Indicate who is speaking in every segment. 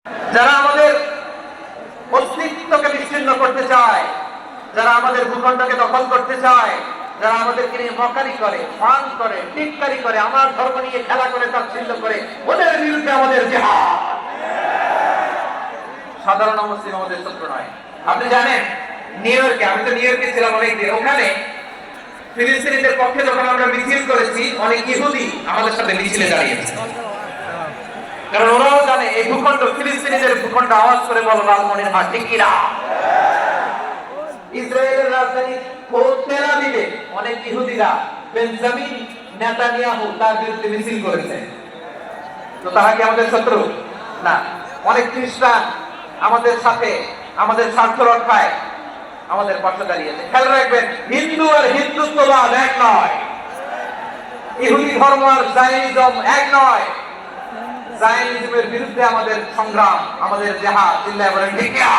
Speaker 1: যারা আমাদের অস্তিত্বকে বিচ্ছিন্ন করতে চায়, যারা আমাদের ভূখণ্ডকে দখল করতে চায়, যারা আমাদেরকে নিয়ে মকারি করে, ফান করে, টিটকারি করে, আমার ধর্ম নিয়ে খেলা করে, তাচ্ছিল্য করে, ওদের বিরুদ্ধে আমাদের জিহাদ। সাধারণ মুসলিম আমাদের শত্রু নয়। আপনি জানেন নিউ ইয়র্কে, আমি তো নিউ ইয়র্কে ছিলাম অনেকদিন, ওখানে ফিলিস্তিনিদের পক্ষে যখন আমরা মিছিল করেছি, অনেক ইহুদি আমাদের সাথে মিছিলে দাঁড়িয়েছে। কারণ ওরাও জানে এই ভূখণ্ড ফিলিস্তিনিদের ভূখণ্ড। আওয়াজ করে বলো লালমনিরহাট ঠিক কিনা? ইসরায়েলের রাজধানী তেল আবিবে অনেক ইহুদিরা বেঞ্জামিন নেতানিয়াহু তার বিরুদ্ধে মিছিল করেছে। তো তারা কি আমাদের শত্রু? না। অনেক খ্রিস্টান আমাদের সাথে আমাদের স্বার্থ রক্ষায় আমাদের পাশে দাঁড়িয়েছে। খেয়াল রাখবেন, হিন্দু আর হিন্দুত্ববাদ এক নয়, ইহুদি ধর্ম আর জায়নিজম এক নয়। জায়নিজমের বিরুদ্ধে আমাদের সংগ্রাম, আমাদের জিহাদ। চিল্লায় বলেন ঠিক কিনা?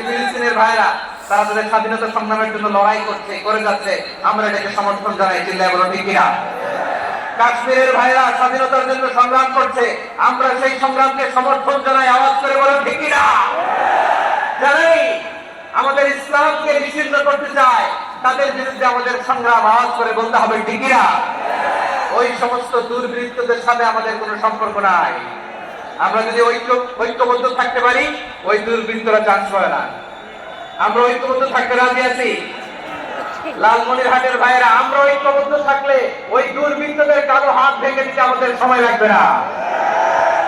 Speaker 1: ফিলিস্তিনের ভাইরা তারা তাদের স্বাধীনতা সংগ্রামের জন্য লড়াই করছে, করে যাচ্ছে, আমরা এটাকে সমর্থন জানাই। চিল্লায় বলেন ঠিক কিনা? কাশ্মীরের ভাইরা স্বাধীনতার জন্য সংগ্রাম করছে, আমরা সেই সংগ্রামকে সমর্থন জানাই। আওয়াজ করে বলেন ঠিক কিনা? জানাই আমাদের ইসলামকে বিচ্ছিন্ন করতে চায়, তাদের বিরুদ্ধে আমাদের সংগ্রাম। আওয়াজ করে বলতে হবে ঠিক কিনা? ওই সমস্ত দুর্বৃত্তদের সাথে আমাদের কোনো সম্পর্ক নাই। আমরা যদি ঐক্যবদ্ধ থাকতে পারি, ওই দুর্বৃত্তরা চান্স পায় না। আমরা ঐক্যবদ্ধ থাকতে রাজি আছি। লালমনিরহাটের ভাইয়েরা, আমরা ঐক্যবদ্ধ থাকলে ওই দুর্বৃত্তদের কালো হাত ভেঙে দিতে আমাদের সময় লাগবে না।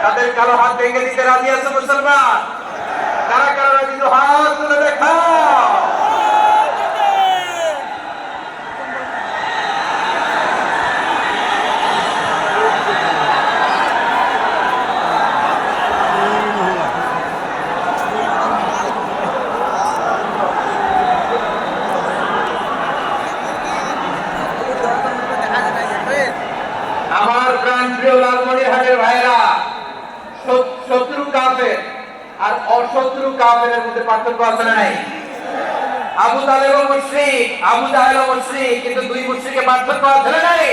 Speaker 1: তাদের কালো হাত ভেঙে দিতে রাজি আছে মুসলমান? কারা কারা রাজি? হাত তুলে দেখা। আমার প্রাণপ্রিয় লালমনিরহাটের ভাইরা, শত্রু কাফের আর অশত্রু কাফেরের মধ্যে পার্থক্য আছে না নাই? আবু তালেব মুশরিক, আবু জাহেল মুশরিক, কিন্তু দুই মুশরিকের পার্থক্য আছে না নাই?